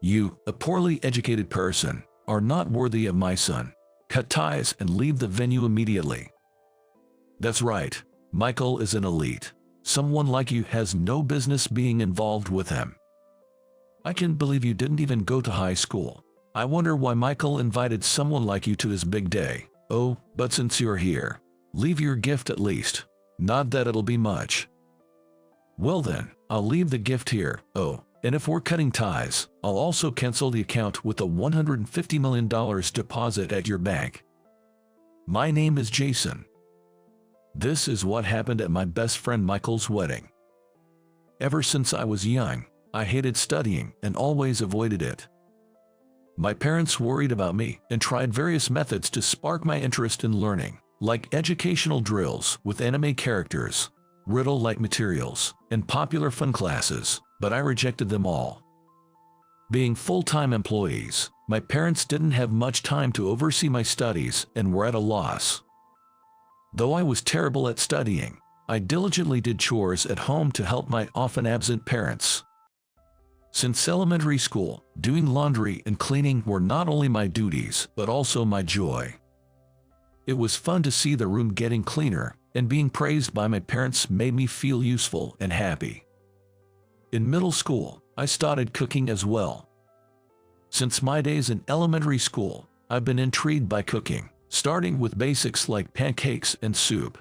You, a poorly educated person, are not worthy of my son. Cut ties and leave the venue immediately. That's right, Michael is an elite. Someone like you has no business being involved with him. I can't believe you didn't even go to high school. I wonder why Michael invited someone like you to his big day. Oh, but since you're here, leave your gift at least. Not that it'll be much. Well then, I'll leave the gift here. Oh, and if we're cutting ties, I'll also cancel the account with a $150 million deposit at your bank. My name is Jason. This is what happened at my best friend Michael's wedding. Ever since I was young, I hated studying and always avoided it. My parents worried about me and tried various methods to spark my interest in learning, like educational drills with anime characters, riddle-like materials, and popular fun classes, but I rejected them all. Being full-time employees, my parents didn't have much time to oversee my studies and were at a loss. Though I was terrible at studying, I diligently did chores at home to help my often absent parents. Since elementary school, doing laundry and cleaning were not only my duties but also my joy. It was fun to see the room getting cleaner, and being praised by my parents made me feel useful and happy. In middle school, I started cooking as well. Since my days in elementary school, I've been intrigued by cooking, starting with basics like pancakes and soup.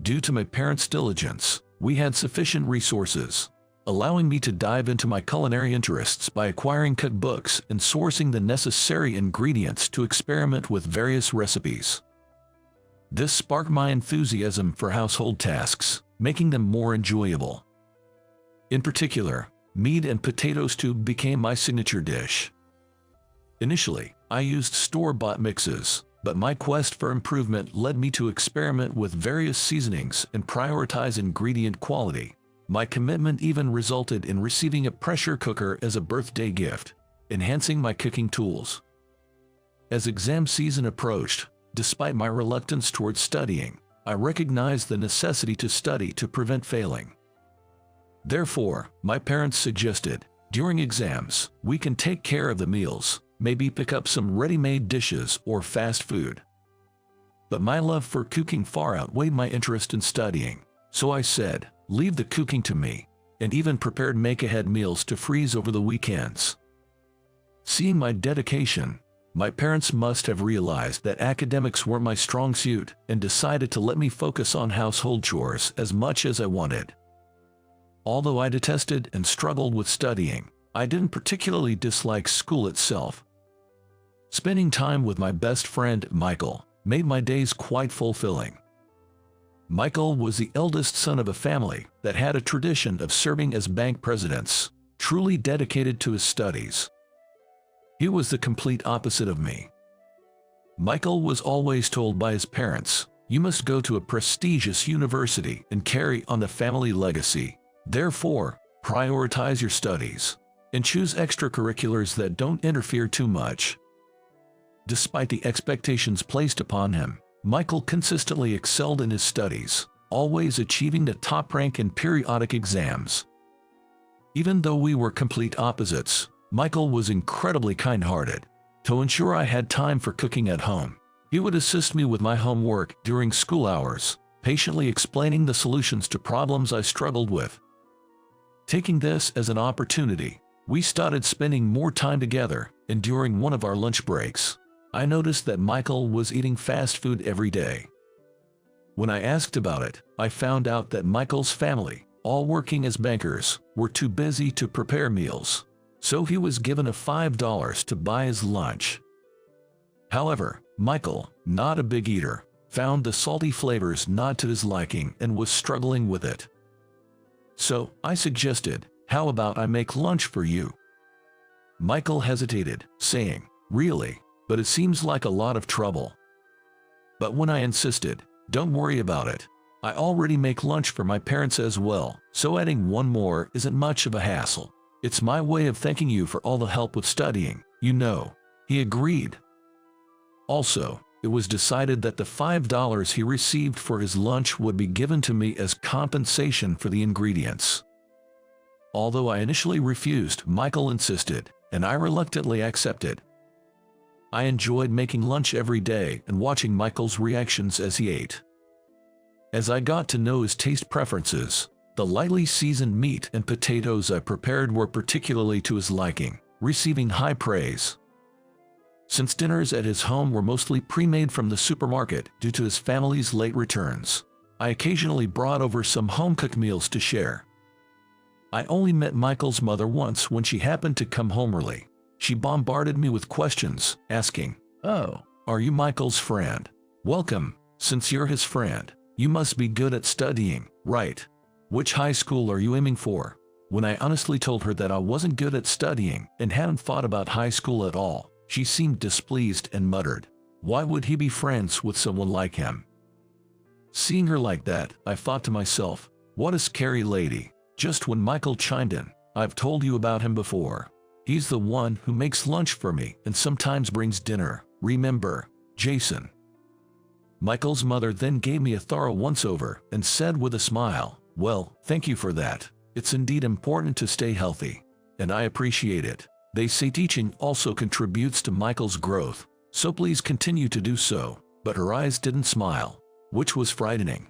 Due to my parents' diligence, we had sufficient resources, allowing me to dive into my culinary interests by acquiring cookbooks and sourcing the necessary ingredients to experiment with various recipes. This sparked my enthusiasm for household tasks, making them more enjoyable. In particular, meat and potato stew became my signature dish. Initially, I used store-bought mixes, but my quest for improvement led me to experiment with various seasonings and prioritize ingredient quality. My commitment even resulted in receiving a pressure cooker as a birthday gift, enhancing my cooking tools. As exam season approached, despite my reluctance towards studying, I recognized the necessity to study to prevent failing. Therefore, my parents suggested, during exams, we can take care of the meals, maybe pick up some ready-made dishes or fast food. But my love for cooking far outweighed my interest in studying, so I said, leave the cooking to me, and even prepared make-ahead meals to freeze over the weekends. Seeing my dedication, my parents must have realized that academics weren't my strong suit and decided to let me focus on household chores as much as I wanted. Although I detested and struggled with studying, I didn't particularly dislike school itself. Spending time with my best friend, Michael, made my days quite fulfilling. Michael was the eldest son of a family that had a tradition of serving as bank presidents, truly dedicated to his studies. He was the complete opposite of me. Michael was always told by his parents, "You must go to a prestigious university and carry on the family legacy. Therefore, prioritize your studies and choose extracurriculars that don't interfere too much." Despite the expectations placed upon him, Michael consistently excelled in his studies, always achieving the top rank in periodic exams. Even though we were complete opposites, Michael was incredibly kind-hearted. To ensure I had time for cooking at home, he would assist me with my homework during school hours, patiently explaining the solutions to problems I struggled with. Taking this as an opportunity, we started spending more time together, and during one of our lunch breaks, I noticed that Michael was eating fast food every day. When I asked about it, I found out that Michael's family, all working as bankers, were too busy to prepare meals, so he was given a $5 to buy his lunch. However, Michael, not a big eater, found the salty flavors not to his liking and was struggling with it. So, I suggested, "How about I make lunch for you?" Michael hesitated, saying, "Really? But it seems like a lot of trouble." But when I insisted, "Don't worry about it. I already make lunch for my parents as well, so adding one more isn't much of a hassle. It's my way of thanking you for all the help with studying, you know." He agreed. Also, it was decided that the $5 he received for his lunch would be given to me as compensation for the ingredients. Although I initially refused, Michael insisted, and I reluctantly accepted. I enjoyed making lunch every day and watching Michael's reactions as he ate. As I got to know his taste preferences, the lightly seasoned meat and potatoes I prepared were particularly to his liking, receiving high praise. Since dinners at his home were mostly pre-made from the supermarket due to his family's late returns, I occasionally brought over some home-cooked meals to share. I only met Michael's mother once when she happened to come home early. She bombarded me with questions, asking, "Oh, are you Michael's friend? Welcome, since you're his friend. You must be good at studying, right? Which high school are you aiming for?" When I honestly told her that I wasn't good at studying and hadn't thought about high school at all, she seemed displeased and muttered, "Why would he be friends with someone like him?" Seeing her like that, I thought to myself, what a scary lady. Just when Michael chimed in, "I've told you about him before. He's the one who makes lunch for me and sometimes brings dinner. Remember, Jason?" Michael's mother then gave me a thorough once-over and said with a smile, "Well, thank you for that. It's indeed important to stay healthy, and I appreciate it. They say teaching also contributes to Michael's growth, so please continue to do so." But her eyes didn't smile, which was frightening.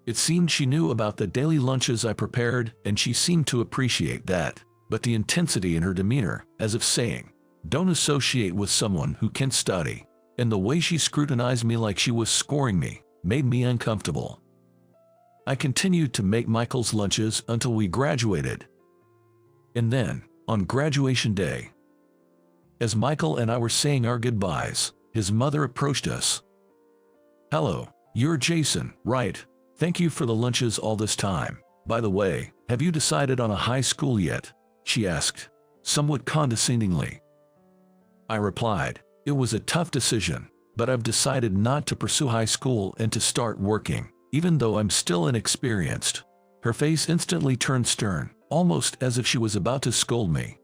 It seemed she knew about the daily lunches I prepared, and she seemed to appreciate that. But the intensity in her demeanor, as if saying, "Don't associate with someone who can't study," and the way she scrutinized me like she was scoring me, made me uncomfortable. I continued to make Michael's lunches until we graduated. And then, on graduation day, as Michael and I were saying our goodbyes, his mother approached us. "Hello, you're Jason, right? Thank you for the lunches all this time. By the way, have you decided on a high school yet?" she asked, somewhat condescendingly. I replied, "It was a tough decision, but I've decided not to pursue high school and to start working, even though I'm still inexperienced." Her face instantly turned stern, almost as if she was about to scold me.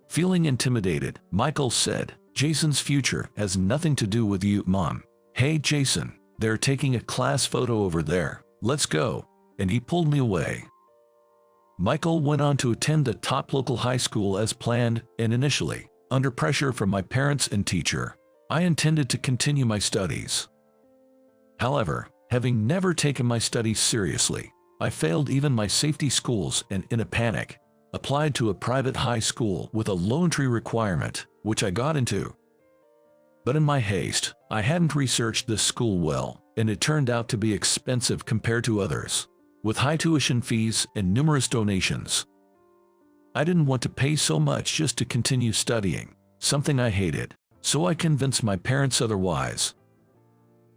Feeling intimidated, Michael said, "Jason's future has nothing to do with you, Mom. Hey Jason, they're taking a class photo over there. Let's go." And he pulled me away. Michael went on to attend the top local high school as planned, and initially, under pressure from my parents and teacher, I intended to continue my studies. However, having never taken my studies seriously, I failed even my safety schools and, in a panic, applied to a private high school with a low entry requirement, which I got into. But in my haste, I hadn't researched this school well, and it turned out to be expensive compared to others, with high tuition fees and numerous donations. I didn't want to pay so much just to continue studying, something I hated, so I convinced my parents otherwise.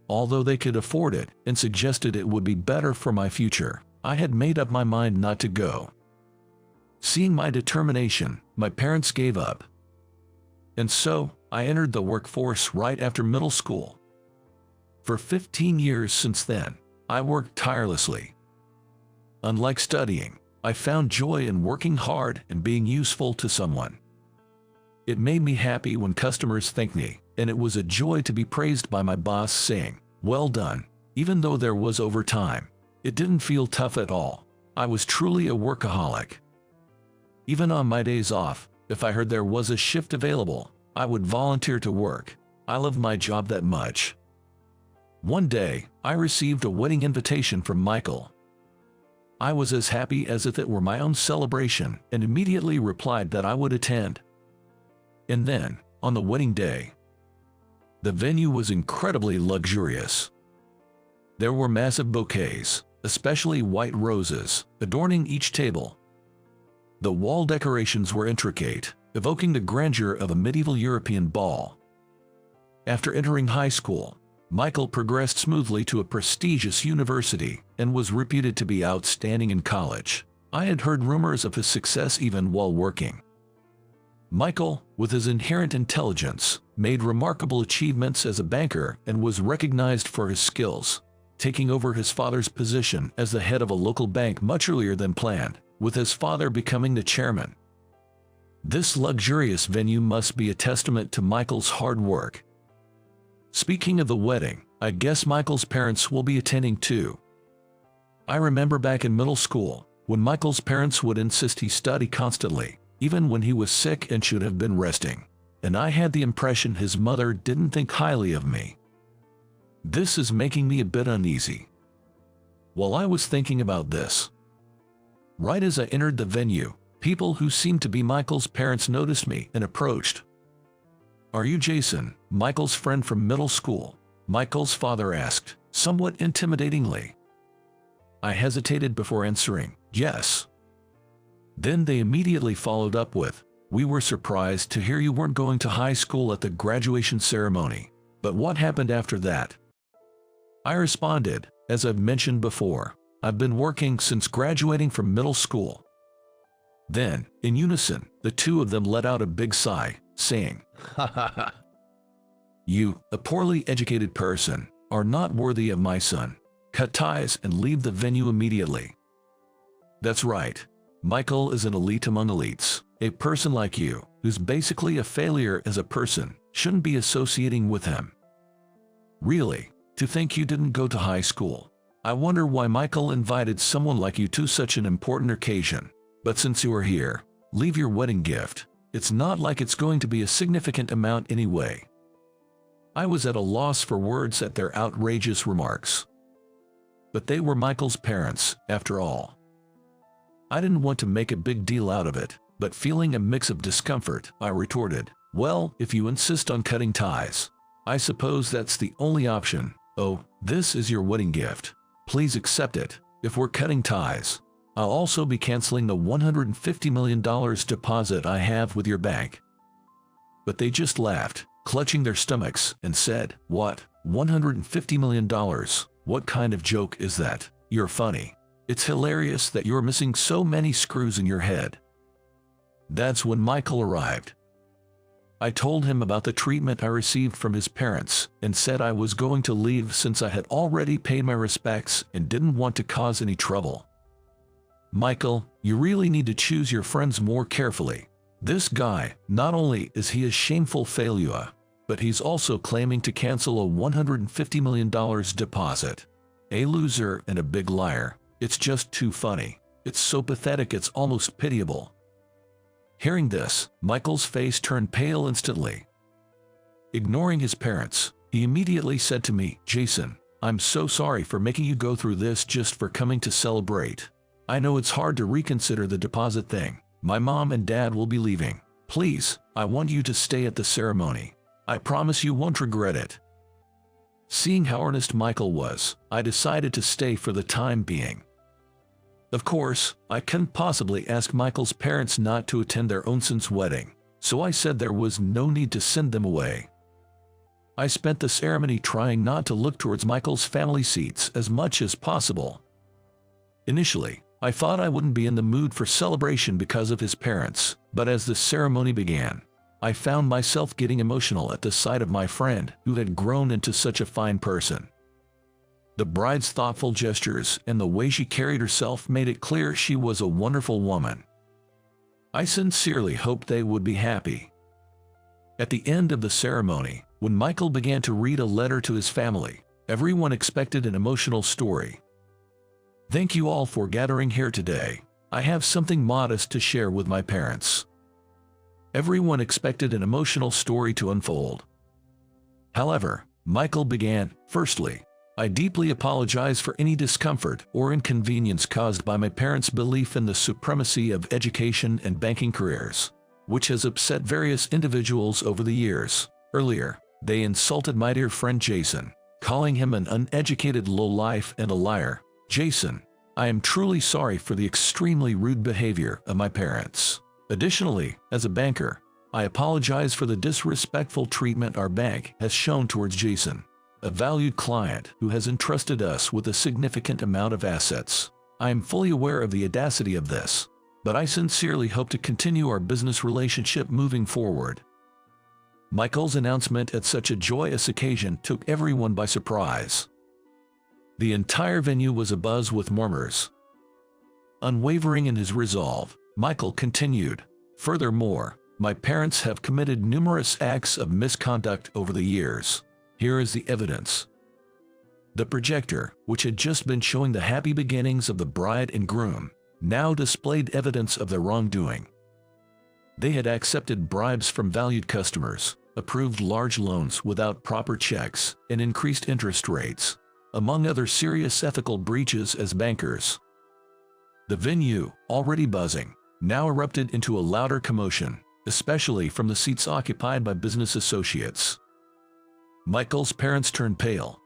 Although they could afford it and suggested it would be better for my future, I had made up my mind not to go. Seeing my determination, my parents gave up. And so, I entered the workforce right after middle school. For 15 years since then, I worked tirelessly. Unlike studying, I found joy in working hard and being useful to someone. It made me happy when customers thanked me, and it was a joy to be praised by my boss saying, "Well done." Even though there was overtime, it didn't feel tough at all. I was truly a workaholic. Even on my days off, if I heard there was a shift available, I would volunteer to work. I loved my job that much. One day, I received a wedding invitation from Michael. I was as happy as if it were my own celebration and immediately replied that I would attend. And then, on the wedding day, the venue was incredibly luxurious. There were massive bouquets, especially white roses, adorning each table. The wall decorations were intricate, evoking the grandeur of a medieval European ball. After entering high school, Michael progressed smoothly to a prestigious university and was reputed to be outstanding in college. I had heard rumors of his success even while working. Michael, with his inherent intelligence, made remarkable achievements as a banker and was recognized for his skills, taking over his father's position as the head of a local bank much earlier than planned, with his father becoming the chairman. This luxurious venue must be a testament to Michael's hard work. Speaking of the wedding, I guess Michael's parents will be attending too. I remember back in middle school, when Michael's parents would insist he study constantly, even when he was sick and should have been resting. And I had the impression his mother didn't think highly of me. This is making me a bit uneasy. While I was thinking about this, right as I entered the venue, people who seemed to be Michael's parents noticed me and approached. "Are you Jason, Michael's friend from middle school?" Michael's father asked, somewhat intimidatingly. I hesitated before answering, "Yes." Then they immediately followed up with, "We were surprised to hear you weren't going to high school at the graduation ceremony. But what happened after that?" I responded, "As I've mentioned before, I've been working since graduating from middle school." Then, in unison, the two of them let out a big sigh, saying, "Ha ha ha. You, a poorly educated person, are not worthy of my son. Cut ties and leave the venue immediately." That's right. Michael is an elite among elites. A person like you, who's basically a failure as a person, shouldn't be associating with him. Really, to think you didn't go to high school. I wonder why Michael invited someone like you to such an important occasion. But since you are here, leave your wedding gift. It's not like it's going to be a significant amount anyway. I was at a loss for words at their outrageous remarks. But they were Michael's parents, after all. I didn't want to make a big deal out of it, but feeling a mix of discomfort, I retorted, "Well, if you insist on cutting ties, I suppose that's the only option. Oh, this is your wedding gift. Please accept it. If we're cutting ties, I'll also be canceling the $150 million deposit I have with your bank." But they just laughed, clutching their stomachs, and said, "What? $150 million? What kind of joke is that? You're funny. It's hilarious that you're missing so many screws in your head." That's when Michael arrived. I told him about the treatment I received from his parents and said I was going to leave since I had already paid my respects and didn't want to cause any trouble. "Michael, you really need to choose your friends more carefully. This guy, not only is he a shameful failure, but he's also claiming to cancel a $150 million deposit. A loser and a big liar. It's just too funny. It's so pathetic it's almost pitiable." Hearing this, Michael's face turned pale instantly. Ignoring his parents, he immediately said to me, "Jason, I'm so sorry for making you go through this just for coming to celebrate. I know it's hard to reconsider the deposit thing. My mom and dad will be leaving. Please, I want you to stay at the ceremony. I promise you won't regret it." Seeing how earnest Michael was, I decided to stay for the time being. Of course, I couldn't possibly ask Michael's parents not to attend their own son's wedding, so I said there was no need to send them away. I spent the ceremony trying not to look towards Michael's family seats as much as possible. Initially, I thought I wouldn't be in the mood for celebration because of his parents, but as the ceremony began, I found myself getting emotional at the sight of my friend who had grown into such a fine person. The bride's thoughtful gestures and the way she carried herself made it clear she was a wonderful woman. I sincerely hoped they would be happy. At the end of the ceremony, when Michael began to read a letter to his family, everyone expected an emotional story. "Thank you all for gathering here today. I have something modest to share with my parents." Everyone expected an emotional story to unfold. However, Michael began, "Firstly, I deeply apologize for any discomfort or inconvenience caused by my parents' belief in the supremacy of education and banking careers, which has upset various individuals over the years. Earlier, they insulted my dear friend Jason, calling him an uneducated lowlife and a liar. Jason, I am truly sorry for the extremely rude behavior of my parents. Additionally, as a banker, I apologize for the disrespectful treatment our bank has shown towards Jason, a valued client who has entrusted us with a significant amount of assets. I am fully aware of the audacity of this, but I sincerely hope to continue our business relationship moving forward." Michael's announcement at such a joyous occasion took everyone by surprise. The entire venue was abuzz with murmurs. Unwavering in his resolve, Michael continued, "Furthermore, my parents have committed numerous acts of misconduct over the years. Here is the evidence." The projector, which had just been showing the happy beginnings of the bride and groom, now displayed evidence of their wrongdoing. They had accepted bribes from valued customers, approved large loans without proper checks, and increased interest rates, among other serious ethical breaches as bankers. The venue, already buzzing, now erupted into a louder commotion, especially from the seats occupied by business associates. Michael's parents turned pale.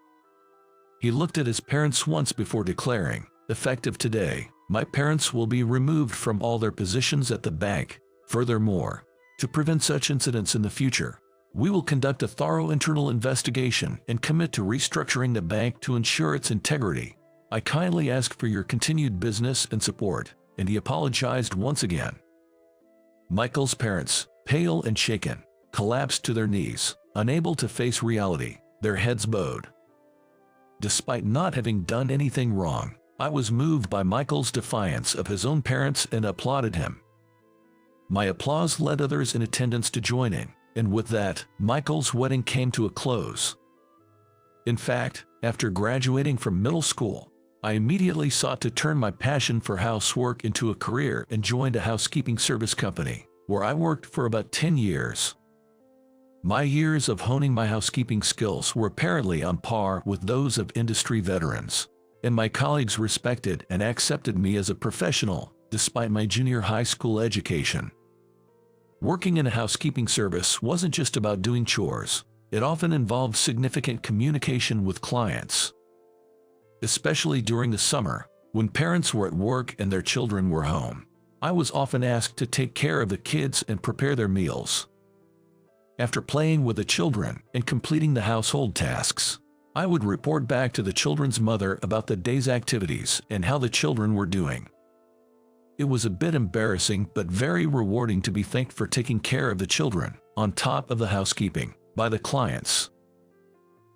He looked at his parents once before declaring, "Effective today, my parents will be removed from all their positions at the bank. Furthermore, to prevent such incidents in the future, we will conduct a thorough internal investigation and commit to restructuring the bank to ensure its integrity. I kindly ask for your continued business and support," and he apologized once again. Michael's parents, pale and shaken, collapsed to their knees, unable to face reality, their heads bowed. Despite not having done anything wrong, I was moved by Michael's defiance of his own parents and applauded him. My applause led others in attendance to join in, and with that, Michael's wedding came to a close. In fact, after graduating from middle school, I immediately sought to turn my passion for housework into a career and joined a housekeeping service company, where I worked for about 10 years. My years of honing my housekeeping skills were apparently on par with those of industry veterans, and my colleagues respected and accepted me as a professional, despite my junior high school education. Working in a housekeeping service wasn't just about doing chores. It often involved significant communication with clients. Especially during the summer, when parents were at work and their children were home, I was often asked to take care of the kids and prepare their meals. After playing with the children and completing the household tasks, I would report back to the children's mother about the day's activities and how the children were doing. It was a bit embarrassing but very rewarding to be thanked for taking care of the children, on top of the housekeeping, by the clients.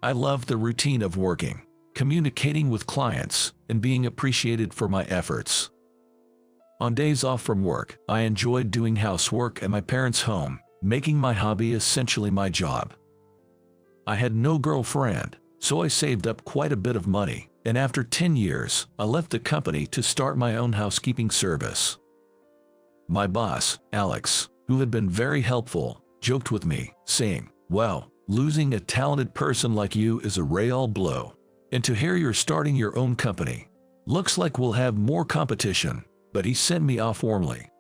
I loved the routine of working, communicating with clients, and being appreciated for my efforts. On days off from work, I enjoyed doing housework at my parents' home, making my hobby essentially my job. I had no girlfriend, so I saved up quite a bit of money, and after 10 years, I left the company to start my own housekeeping service. My boss, Alex, who had been very helpful, joked with me, saying, "Well, losing a talented person like you is a real blow. And to hear you're starting your own company. Looks like we'll have more competition," but he sent me off warmly.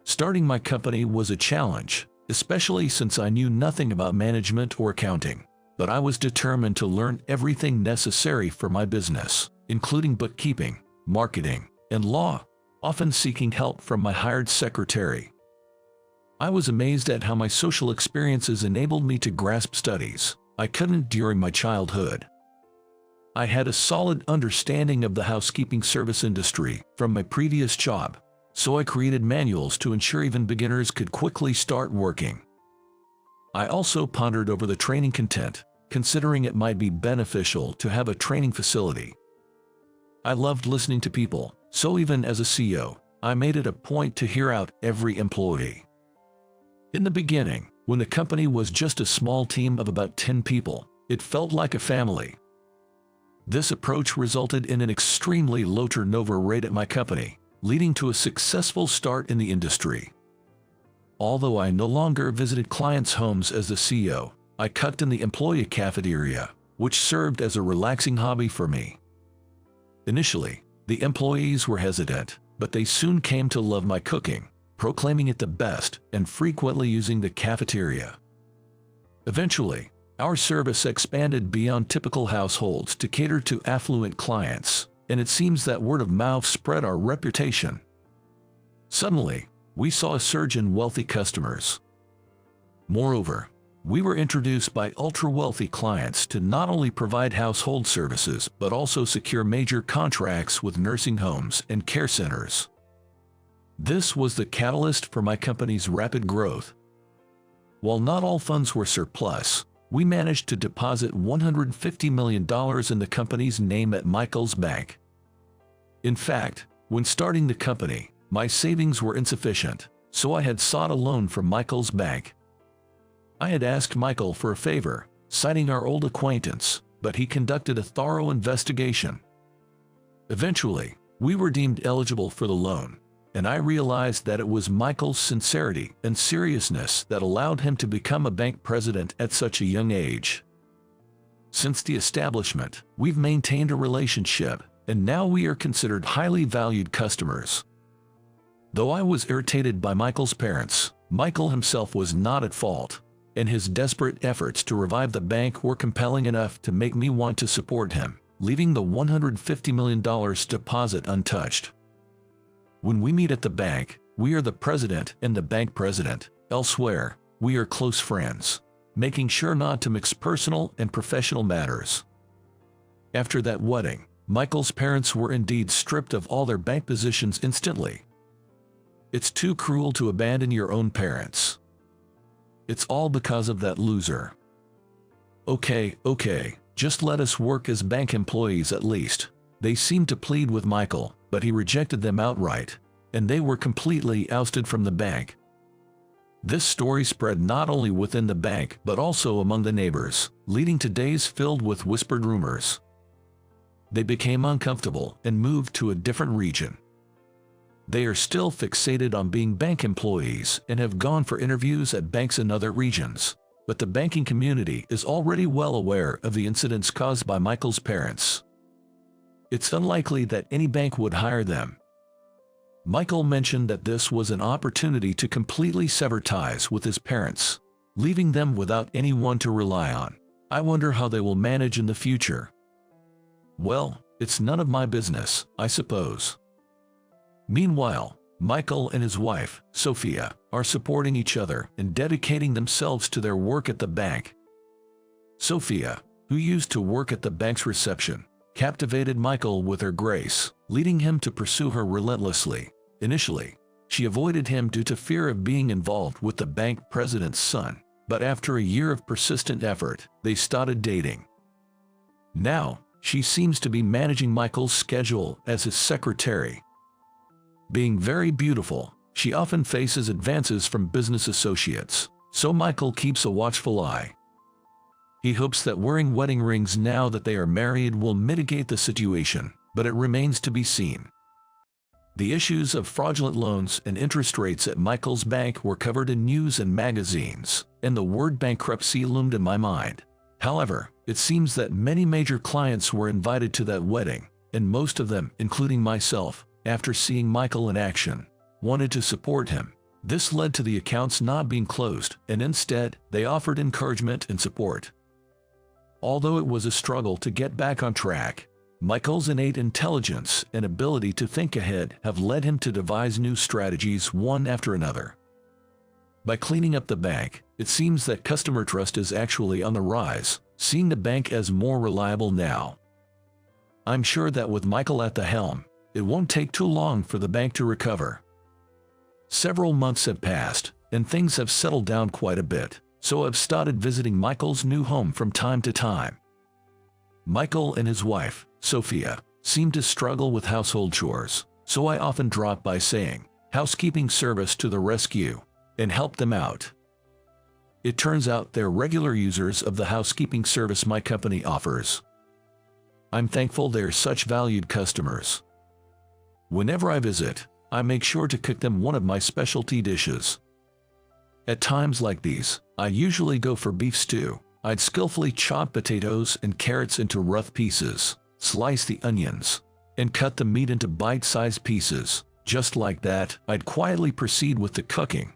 Starting my company was a challenge, especially since I knew nothing about management or accounting, but I was determined to learn everything necessary for my business, including bookkeeping, marketing, and law, often seeking help from my hired secretary. I was amazed at how my social experiences enabled me to grasp studies I couldn't during my childhood. I had a solid understanding of the housekeeping service industry from my previous job, so I created manuals to ensure even beginners could quickly start working. I also pondered over the training content, considering it might be beneficial to have a training facility. I loved listening to people, so even as a CEO, I made it a point to hear out every employee. In the beginning, when the company was just a small team of about 10 people, it felt like a family. This approach resulted in an extremely low turnover rate at my company, leading to a successful start in the industry. Although I no longer visited clients' homes as the CEO, I cooked in the employee cafeteria, which served as a relaxing hobby for me. Initially, the employees were hesitant, but they soon came to love my cooking, proclaiming it the best and frequently using the cafeteria. Eventually, our service expanded beyond typical households to cater to affluent clients, and it seems that word of mouth spread our reputation. Suddenly, we saw a surge in wealthy customers. Moreover, we were introduced by ultra-wealthy clients to not only provide household services but also secure major contracts with nursing homes and care centers. This was the catalyst for my company's rapid growth. While not all funds were surplus, we managed to deposit $150 million in the company's name at Michael's Bank. In fact, when starting the company, my savings were insufficient, so I had sought a loan from Michael's Bank. I had asked Michael for a favor, citing our old acquaintance, but he conducted a thorough investigation. Eventually, We were deemed eligible for the loan, and I realized that it was Michael's sincerity and seriousness that allowed him to become a bank president at such a young age. Since the establishment, we've maintained a relationship, and now we are considered highly valued customers. Though I was irritated by Michael's parents, Michael himself was not at fault, and his desperate efforts to revive the bank were compelling enough to make me want to support him, leaving the $150 million deposit untouched. When we meet at the bank, we are the president and the bank president. Elsewhere, we are close friends, making sure not to mix personal and professional matters. After that wedding, Michael's parents were indeed stripped of all their bank positions instantly. It's too cruel to abandon your own parents. It's all because of that loser. Okay, just let us work as bank employees at least. They seemed to plead with Michael, but he rejected them outright, and they were completely ousted from the bank. This story spread not only within the bank but also among the neighbors, leading to days filled with whispered rumors. They became uncomfortable and moved to a different region. They are still fixated on being bank employees and have gone for interviews at banks in other regions, but the banking community is already well aware of the incidents caused by Michael's parents. It's unlikely that any bank would hire them. Michael mentioned that this was an opportunity to completely sever ties with his parents, leaving them without anyone to rely on. I wonder how they will manage in the future. Well, it's none of my business, I suppose. Meanwhile, Michael and his wife, Sophia, are supporting each other and dedicating themselves to their work at the bank. Sophia, who used to work at the bank's reception, captivated Michael with her grace, leading him to pursue her relentlessly. Initially, she avoided him due to fear of being involved with the bank president's son, but after a year of persistent effort, they started dating. Now, she seems to be managing Michael's schedule as his secretary. Being very beautiful, she often faces advances from business associates, so Michael keeps a watchful eye. He hopes that wearing wedding rings now that they are married will mitigate the situation, but it remains to be seen. The issues of fraudulent loans and interest rates at Michael's bank were covered in news and magazines, and the word bankruptcy loomed in my mind. However, it seems that many major clients were invited to that wedding, and most of them, including myself, after seeing Michael in action, wanted to support him. This led to the accounts not being closed, and instead, they offered encouragement and support. Although it was a struggle to get back on track, Michael's innate intelligence and ability to think ahead have led him to devise new strategies one after another. By cleaning up the bank, it seems that customer trust is actually on the rise, seeing the bank as more reliable now. I'm sure that with Michael at the helm, it won't take too long for the bank to recover. Several months have passed, and things have settled down quite a bit, so I've started visiting Michael's new home from time to time. Michael and his wife, Sophia, seem to struggle with household chores, so I often drop by saying, "Housekeeping service to the rescue," and help them out. It turns out they're regular users of the housekeeping service my company offers. I'm thankful they're such valued customers. Whenever I visit, I make sure to cook them one of my specialty dishes. At times like these, I usually go for beef stew. I'd skillfully chop potatoes and carrots into rough pieces, slice the onions, and cut the meat into bite-sized pieces. Just like that, I'd quietly proceed with the cooking.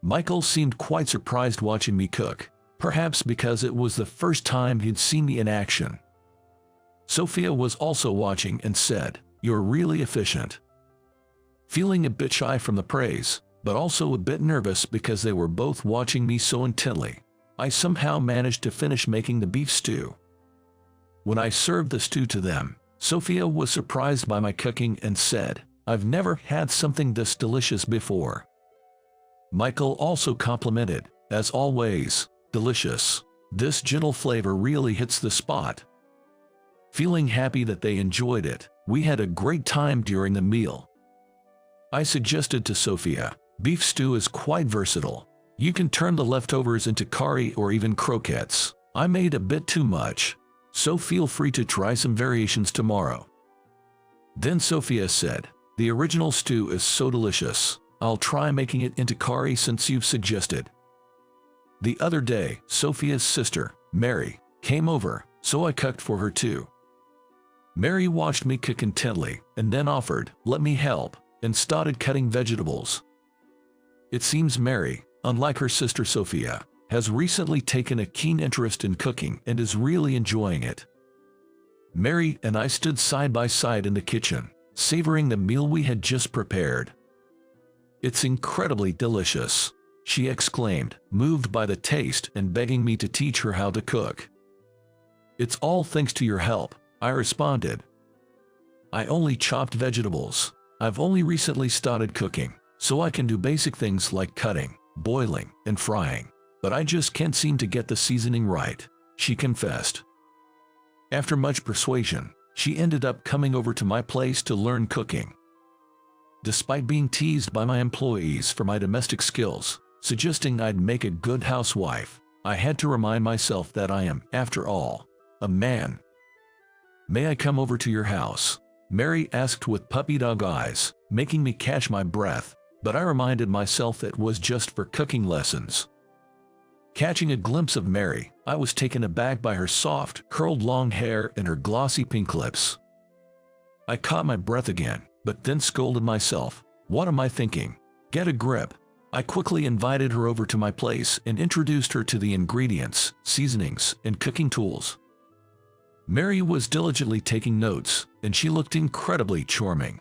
Michael seemed quite surprised watching me cook, perhaps because it was the first time he'd seen me in action. Sophia was also watching and said, "You're really efficient." Feeling a bit shy from the praise, but also a bit nervous because they were both watching me so intently, I somehow managed to finish making the beef stew. When I served the stew to them, Sophia was surprised by my cooking and said, "I've never had something this delicious before." Michael also complimented, "As always, delicious. This gentle flavor really hits the spot." Feeling happy that they enjoyed it, we had a great time during the meal. I suggested to Sophia, "Beef stew is quite versatile. You can turn the leftovers into curry or even croquettes. I made a bit too much, so feel free to try some variations tomorrow." Then Sophia said, "The original stew is so delicious. I'll try making it into curry since you've suggested." The other day, Sophia's sister, Mary, came over, so I cooked for her too. Mary watched me cook intently and then offered, "Let me help," and started cutting vegetables. It seems Mary, unlike her sister Sophia, has recently taken a keen interest in cooking and is really enjoying it. Mary and I stood side by side in the kitchen, savoring the meal we had just prepared. "It's incredibly delicious," she exclaimed, moved by the taste and begging me to teach her how to cook. "It's all thanks to your help," I responded. "I only chopped vegetables. I've only recently started cooking, so I can do basic things like cutting, boiling, and frying, but I just can't seem to get the seasoning right," she confessed. After much persuasion, she ended up coming over to my place to learn cooking. Despite being teased by my employees for my domestic skills, suggesting I'd make a good housewife, I had to remind myself that I am, after all, a man. "May I come over to your house?" Mary asked with puppy dog eyes, making me catch my breath, but I reminded myself it was just for cooking lessons. Catching a glimpse of Mary, I was taken aback by her soft, curled long hair and her glossy pink lips. I caught my breath again, but then scolded myself. What am I thinking? Get a grip. I quickly invited her over to my place and introduced her to the ingredients, seasonings, and cooking tools. Mary was diligently taking notes, and she looked incredibly charming.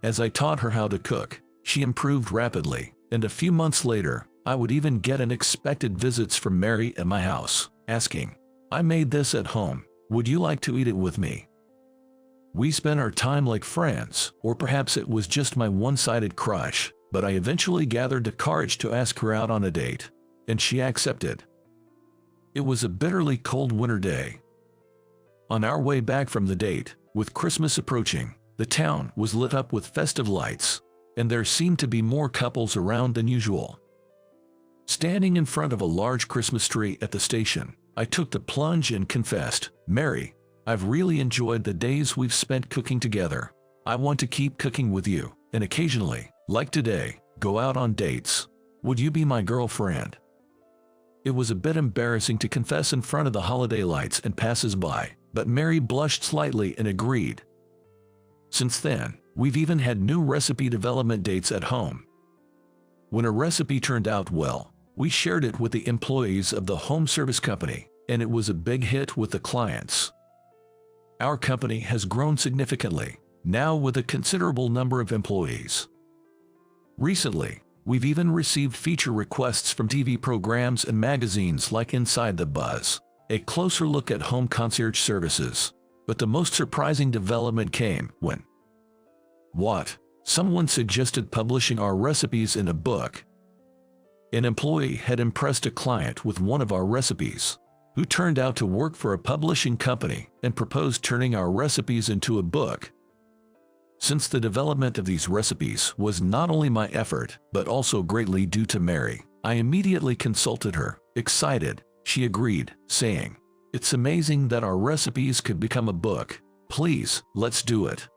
As I taught her how to cook, she improved rapidly, and a few months later, I would even get unexpected visits from Mary at my house, asking, "I made this at home. Would you like to eat it with me?" We spent our time like friends, or perhaps it was just my one-sided crush, but I eventually gathered the courage to ask her out on a date, and she accepted. It was a bitterly cold winter day. On our way back from the date, with Christmas approaching, the town was lit up with festive lights, and there seemed to be more couples around than usual. Standing in front of a large Christmas tree at the station, I took the plunge and confessed, "Mary, I've really enjoyed the days we've spent cooking together. I want to keep cooking with you, and occasionally, like today, go out on dates. Would you be my girlfriend?" It was a bit embarrassing to confess in front of the holiday lights and passers-by, but Mary blushed slightly and agreed. Since then, we've even had new recipe development dates at home. When a recipe turned out well, we shared it with the employees of the home service company, and it was a big hit with the clients. Our company has grown significantly, now with a considerable number of employees. Recently, we've even received feature requests from TV programs and magazines like Inside the Buzz, a closer look at home concierge services. But the most surprising development came when someone suggested publishing our recipes in a book. An employee had impressed a client with one of our recipes, who turned out to work for a publishing company and proposed turning our recipes into a book. Since the development of these recipes was not only my effort, but also greatly due to Mary, I immediately consulted her. Excited, she agreed, saying, "It's amazing that our recipes could become a book. Please, let's do it."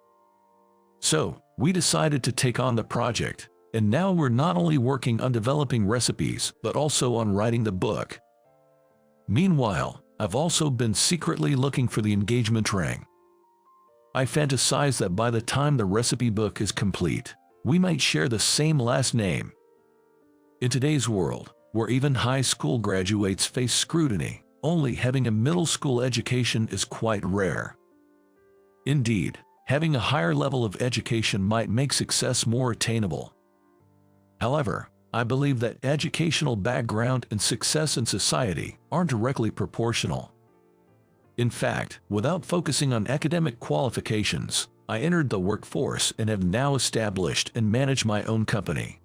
So, we decided to take on the project, and now we're not only working on developing recipes, but also on writing the book. Meanwhile, I've also been secretly looking for the engagement ring. I fantasize that by the time the recipe book is complete, we might share the same last name. In today's world, where even high school graduates face scrutiny, only having a middle school education is quite rare. Indeed, having a higher level of education might make success more attainable. However, I believe that educational background and success in society aren't directly proportional. In fact, without focusing on academic qualifications, I entered the workforce and have now established and managed my own company.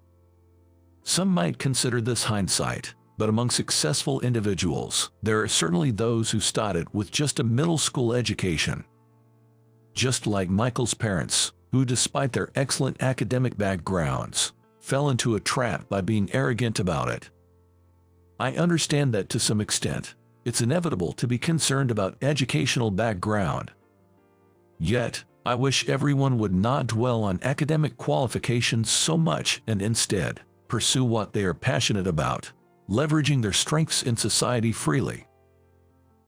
Some might consider this hindsight, but among successful individuals, there are certainly those who started with just a middle school education. Just like Michael's parents, who despite their excellent academic backgrounds, fell into a trap by being arrogant about it. I understand that to some extent, it's inevitable to be concerned about educational background. Yet, I wish everyone would not dwell on academic qualifications so much and instead pursue what they are passionate about, leveraging their strengths in society freely.